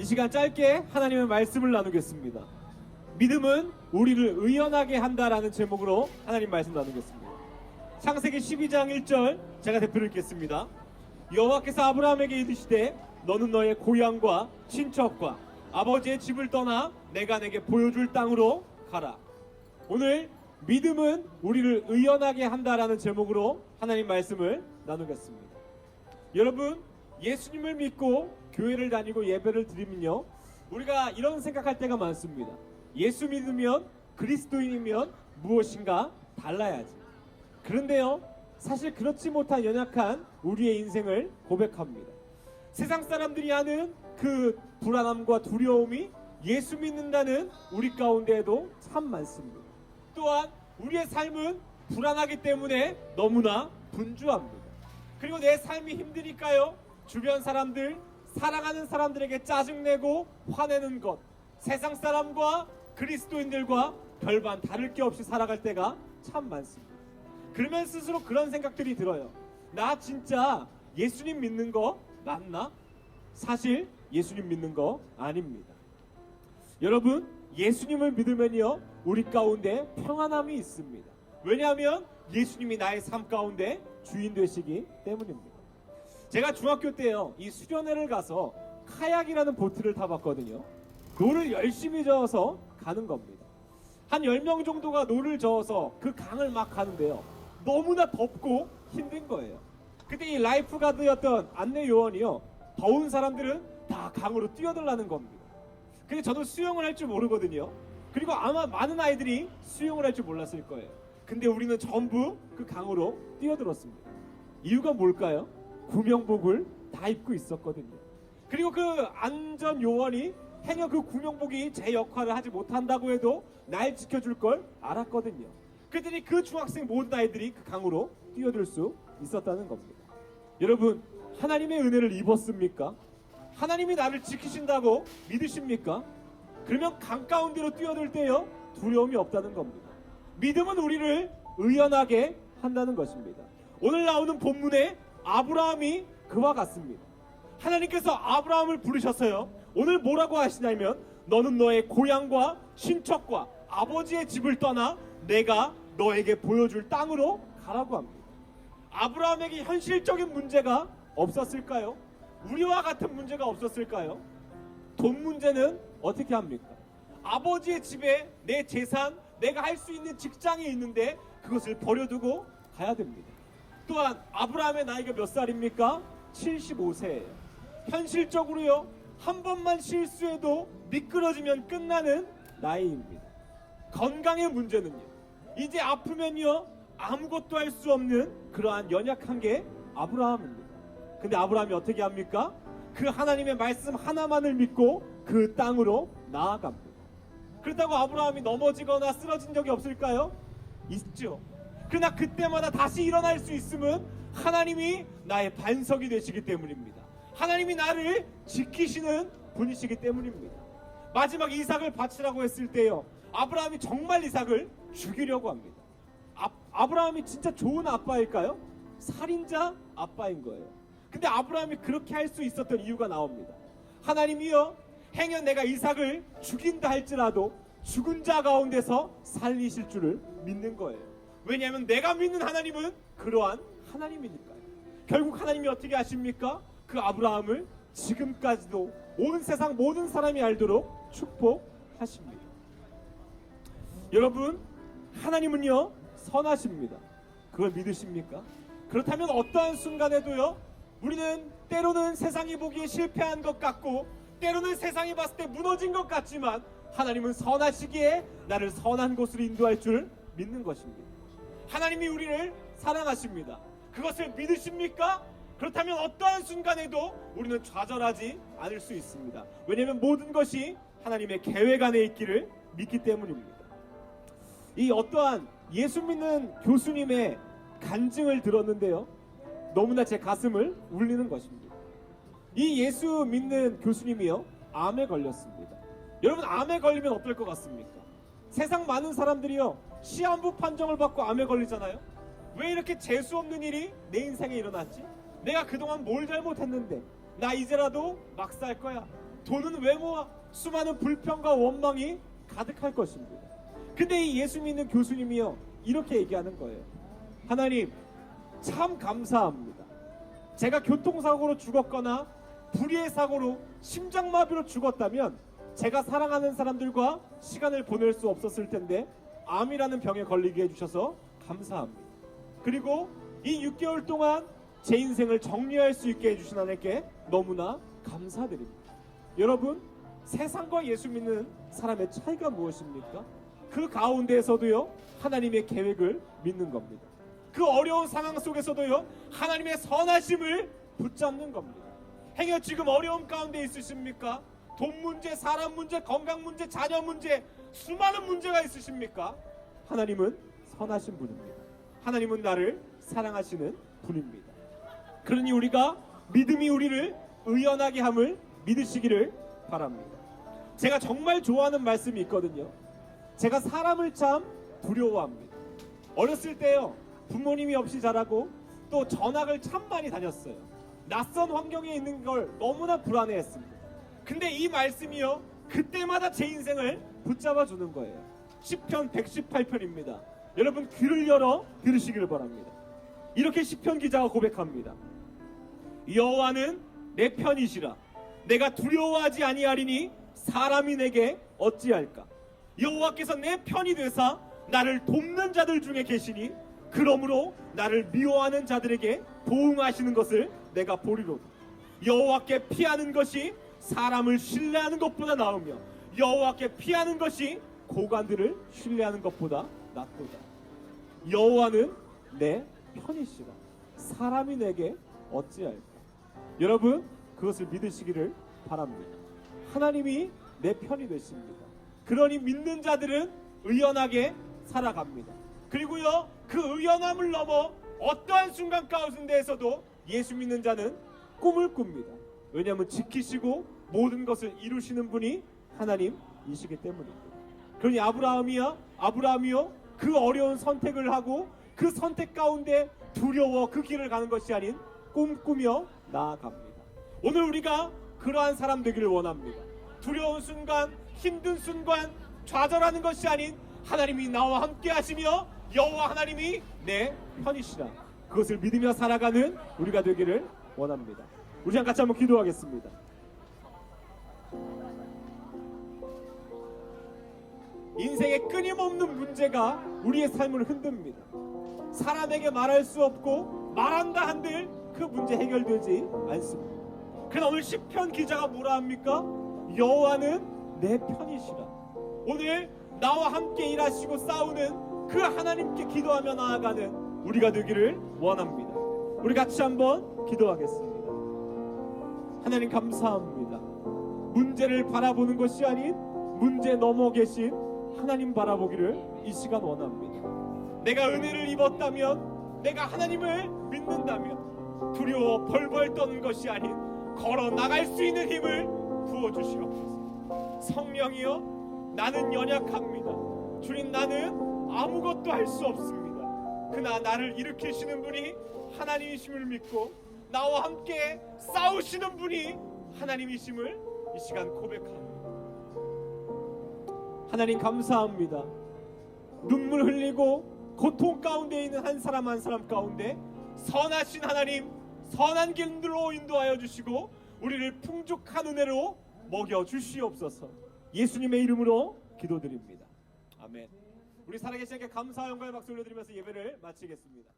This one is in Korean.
이 시간 짧게 하나님의 말씀을 나누겠습니다. 믿음은 우리를 의연하게 한다라는 제목으로 하나님 말씀 나누겠습니다. 창세기 12장 1절 제가 대표를 읽겠습니다. 여호와께서 아브라함에게 이르시되 너는 너의 고향과 친척과 아버지의 집을 떠나 내가 내게 보여줄 땅으로 가라. 오늘 믿음은 우리를 의연하게 한다라는 제목으로 하나님 말씀을 나누겠습니다. 여러분, 예수님을 믿고 교회를 다니고 예배를 드리면요, 우리가 이런 생각할 때가 많습니다. 예수 믿으면, 그리스도인이면 무엇인가 달라야지. 그런데요, 사실 그렇지 못한 연약한 우리의 인생을 고백합니다. 세상 사람들이 하는 그 불안함과 두려움이 예수 믿는다는 우리 가운데에도 참 많습니다. 또한 우리의 삶은 불안하기 때문에 너무나 분주합니다. 그리고 내 삶이 힘드니까요, 주변 사람들, 사랑하는 사람들에게 짜증내고 화내는 것, 세상 사람과 그리스도인들과 별반 다를 게 없이 살아갈 때가 참 많습니다. 그러면 스스로 그런 생각들이 들어요. 나 진짜 예수님 믿는 거 맞나? 사실 예수님 믿는 거 아닙니다. 여러분, 예수님을 믿으면요, 우리 가운데 평안함이 있습니다. 왜냐하면 예수님이 나의 삶 가운데 주인 되시기 때문입니다. 제가 중학교 때요, 이 수련회를 가서 카약이라는 보트를 타봤거든요. 노를 열심히 저어서 가는 겁니다. 한 10명 정도가 노를 저어서 그 강을 막 가는데요, 너무나 덥고 힘든 거예요. 그때 이 라이프 가드였던 안내 요원이요, 더운 사람들은 다 강으로 뛰어들라는 겁니다. 근데 저도 수영을 할 줄 모르거든요. 그리고 아마 많은 아이들이 수영을 할 줄 몰랐을 거예요. 근데 우리는 전부 그 강으로 뛰어들었습니다. 이유가 뭘까요? 구명복을 다 입고 있었거든요. 그리고 그 안전 요원이 행여 그 구명복이 제 역할을 하지 못한다고 해도 날 지켜줄 걸 알았거든요. 그랬더니 그 중학생 모든 아이들이 그 강으로 뛰어들 수 있었다는 겁니다. 여러분, 하나님의 은혜를 입었습니까? 하나님이 나를 지키신다고 믿으십니까? 그러면 강 가운데로 뛰어들 때요, 두려움이 없다는 겁니다. 믿음은 우리를 의연하게 한다는 것입니다. 오늘 나오는 본문에 아브라함이 그와 같습니다. 하나님께서 아브라함을 부르셔서요, 오늘 뭐라고 하시냐면 너는 너의 고향과 친척과 아버지의 집을 떠나 내가 너에게 보여줄 땅으로 가라고 합니다. 아브라함에게 현실적인 문제가 없었을까요? 우리와 같은 문제가 없었을까요? 돈 문제는 어떻게 합니까? 아버지의 집에 내 재산, 내가 할 수 있는 직장이 있는데 그것을 버려두고 가야 됩니다. 또한 아브라함의 나이가 몇 살입니까? 75세예요. 현실적으로요, 한 번만 실수해도 미끄러지면 끝나는 나이입니다. 건강의 문제는요, 이제 아프면요 아무것도 할 수 없는 그러한 연약한 게 아브라함입니다. 근데 아브라함이 어떻게 합니까? 그 하나님의 말씀 하나만을 믿고 그 땅으로 나아갑니다. 그렇다고 아브라함이 넘어지거나 쓰러진 적이 없을까요? 있죠. 그러나 그때마다 다시 일어날 수 있음은 하나님이 나의 반석이 되시기 때문입니다. 하나님이 나를 지키시는 분이시기 때문입니다. 마지막 이삭을 바치라고 했을 때요, 아브라함이 정말 이삭을 죽이려고 합니다. 아브라함이 진짜 좋은 아빠일까요? 살인자 아빠인 거예요. 근데 아브라함이 그렇게 할 수 있었던 이유가 나옵니다. 하나님이요, 행여 내가 이삭을 죽인다 할지라도 죽은 자 가운데서 살리실 줄을 믿는 거예요. 왜냐하면 내가 믿는 하나님은 그러한 하나님이니까요. 결국 하나님이 어떻게 하십니까? 그 아브라함을 지금까지도 온 세상 모든 사람이 알도록 축복하십니다. 여러분, 하나님은요 선하십니다. 그걸 믿으십니까? 그렇다면 어떠한 순간에도요, 우리는 때로는 세상이 보기에 실패한 것 같고 때로는 세상이 봤을 때 무너진 것 같지만 하나님은 선하시기에 나를 선한 곳으로 인도할 줄 믿는 것입니다. 하나님이 우리를 사랑하십니다. 그것을 믿으십니까? 그렇다면 어떠한 순간에도 우리는 좌절하지 않을 수 있습니다. 왜냐하면 모든 것이 하나님의 계획 안에 있기를 믿기 때문입니다. 이 어떠한 예수 믿는 교수님의 간증을 들었는데요, 너무나 제 가슴을 울리는 것입니다. 이 예수 믿는 교수님이요, 암에 걸렸습니다. 여러분, 암에 걸리면 어떨 것 같습니까? 세상 많은 사람들이요, 시한부 판정을 받고 암에 걸리잖아요. 왜 이렇게 재수 없는 일이 내 인생에 일어났지? 내가 그동안 뭘 잘못했는데 나 이제라도 막 살 거야. 돈은 외모와 수많은 불평과 원망이 가득할 것입니다. 근데 이 예수 믿는 교수님이요, 이렇게 얘기하는 거예요. 하나님, 참 감사합니다. 제가 교통사고로 죽었거나 불의의 사고로 심장마비로 죽었다면 제가 사랑하는 사람들과 시간을 보낼 수 없었을 텐데 암이라는 병에 걸리게 해주셔서 감사합니다. 그리고 이 6개월 동안 제 인생을 정리할 수 있게 해주신 하나님께 너무나 감사드립니다. 여러분, 세상과 예수 믿는 사람의 차이가 무엇입니까? 그 가운데에서도요, 하나님의 계획을 믿는 겁니다. 그 어려운 상황 속에서도요, 하나님의 선하심을 붙잡는 겁니다. 행여 지금 어려움 가운데 있으십니까? 돈 문제, 사람 문제, 건강 문제, 자녀 문제, 수많은 문제가 있으십니까? 하나님은 선하신 분입니다. 하나님은 나를 사랑하시는 분입니다. 그러니 우리가 믿음이 우리를 의연하게 함을 믿으시기를 바랍니다. 제가 정말 좋아하는 말씀이 있거든요. 제가 사람을 참 두려워합니다. 어렸을 때요, 부모님이 없이 자라고 또 전학을 참 많이 다녔어요. 낯선 환경에 있는 걸 너무나 불안해했습니다. 근데 이 말씀이요, 그때마다 제 인생을 붙잡아 주는 거예요. 시편 118편입니다. 여러분 귀를 열어 들으시기를 바랍니다. 이렇게 시편 기자가 고백합니다. 여호와는 내 편이시라. 내가 두려워하지 아니하리니 사람이 내게 어찌할까. 여호와께서 내 편이 되사 나를 돕는 자들 중에 계시니 그러므로 나를 미워하는 자들에게 보응하시는 것을 내가 보리로다. 여호와께 피하는 것이 사람을 신뢰하는 것보다 나으며 여호와께 피하는 것이 고관들을 신뢰하는 것보다 낫도다. 여호와는 내 편이시라. 사람이 내게 어찌할까. 여러분, 그것을 믿으시기를 바랍니다. 하나님이 내 편이 되십니다. 그러니 믿는 자들은 의연하게 살아갑니다. 그리고요, 그 의연함을 넘어 어떠한 순간 가운데에서도 예수 믿는 자는 꿈을 꿉니다. 왜냐하면 지키시고 모든 것을 이루시는 분이 하나님이시기 때문입니다. 그러니 아브라함이요, 그 어려운 선택을 하고 그 선택 가운데 두려워 그 길을 가는 것이 아닌 꿈꾸며 나아갑니다. 오늘 우리가 그러한 사람 되기를 원합니다. 두려운 순간, 힘든 순간 좌절하는 것이 아닌 하나님이 나와 함께 하시며 여호와 하나님이 내 편이시라. 그것을 믿으며 살아가는 우리가 되기를 원합니다. 우리 같이 한번 기도하겠습니다. 인생의 끊임없는 문제가 우리의 삶을 흔듭니다. 사람에게 말할 수 없고 말한다 한들 그 문제 해결되지 않습니다. 그러나 오늘 시편 기자가 뭐라 합니까? 여호와는 내 편이시라. 오늘 나와 함께 일하시고 싸우는 그 하나님께 기도하며 나아가는 우리가 되기를 원합니다. 우리 같이 한번 기도하겠습니다. 하나님 감사합니다. 문제를 바라보는 것이 아닌 문제 넘어 계신 하나님 바라보기를 이 시간 원합니다. 내가 은혜를 입었다면, 내가 하나님을 믿는다면 두려워 벌벌 떠는 것이 아닌 걸어 나갈 수 있는 힘을 부어주시옵소서. 성령이여, 나는 연약합니다. 주님, 나는 아무것도 할 수 없습니다. 그러나 나를 일으키시는 분이 하나님이심을 믿고 나와 함께 싸우시는 분이 하나님이심을 이 시간 고백합니다. 하나님 감사합니다. 눈물 흘리고 고통 가운데 있는 한 사람 한 사람 가운데 선하신 하나님, 선한 길로 인도하여 주시고 우리를 풍족한 은혜로 먹여 주시옵소서. 예수님의 이름으로 기도드립니다. 아멘. 우리 살아계신 하나님께 감사와 영광의 박수 올려드리면서 예배를 마치겠습니다.